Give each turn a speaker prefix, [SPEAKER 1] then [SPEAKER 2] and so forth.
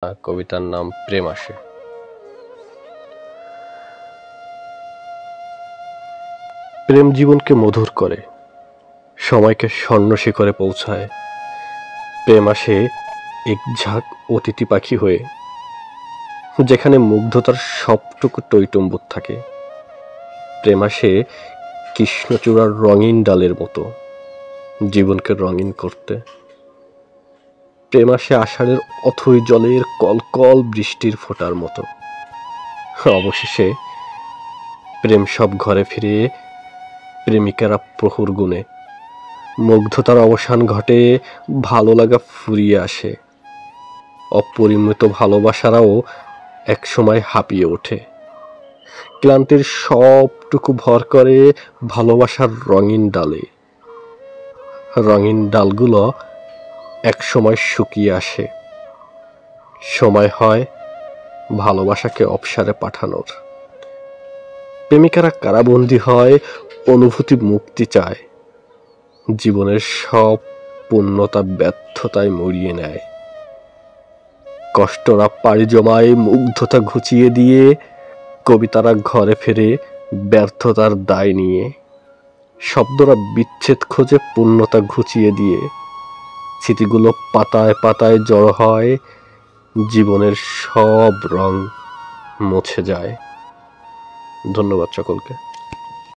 [SPEAKER 1] কবিতার নাম প্রেম আসে। প্রেম জীবনকে মধুর করে, সময়কে স্বর্ণ শিখরে পৌঁছায়। প্রেম আসে এক ঝাঁক অতিথি পাখি হয়ে, যেখানে মুগ্ধতার সবটুকু টইটম্বুর থাকে। প্রেম আসে কৃষ্ণচূড়ার রঙিন ডালের মতো, জীবনকে রঙিন করতে। প্রেম আসে আষাঢ়ের অথই জলের কলকল বৃষ্টির ফোঁটার মতো। অবশেষে প্রেম সব ঘরে ফিরে, প্রেমিকারা প্রহর গুনে। মুগ্ধতার অবসান ঘটে, ভালো লাগা ফুরিয়ে আসে। অপরিমিত ভালোবাসারাও একসময় হাঁপিয়ে ওঠে। ক্লান্তির সবটুকু ভর করে ভালোবাসার রঙিন ডালে। রঙিন ডালগুলো একসময় শুকিয়ে আসে। সময় হয় ভালোবাসাকে অবসারে পাঠানোর। প্রেমিকারা কারাবন্দী হয়, অনুভূতি মুক্তি চায়। জীবনের সব পূর্ণতা ব্যর্থতায় মরিয়ে নেয়। কষ্টরা পাড়ি জমায় মুগ্ধতা ঘুচিয়ে দিয়ে, কবিতারা ঘরে ফেরে ব্যর্থতার দায় নিয়ে। শব্দরা বিচ্ছেদ খোঁজে পূর্ণতা ঘুচিয়ে দিয়ে। স্মৃতিগুলো পাতায় পাতায় জড়ো হয়, জীবনের সব রং মুছে যায়। ধন্যবাদ সকলকে।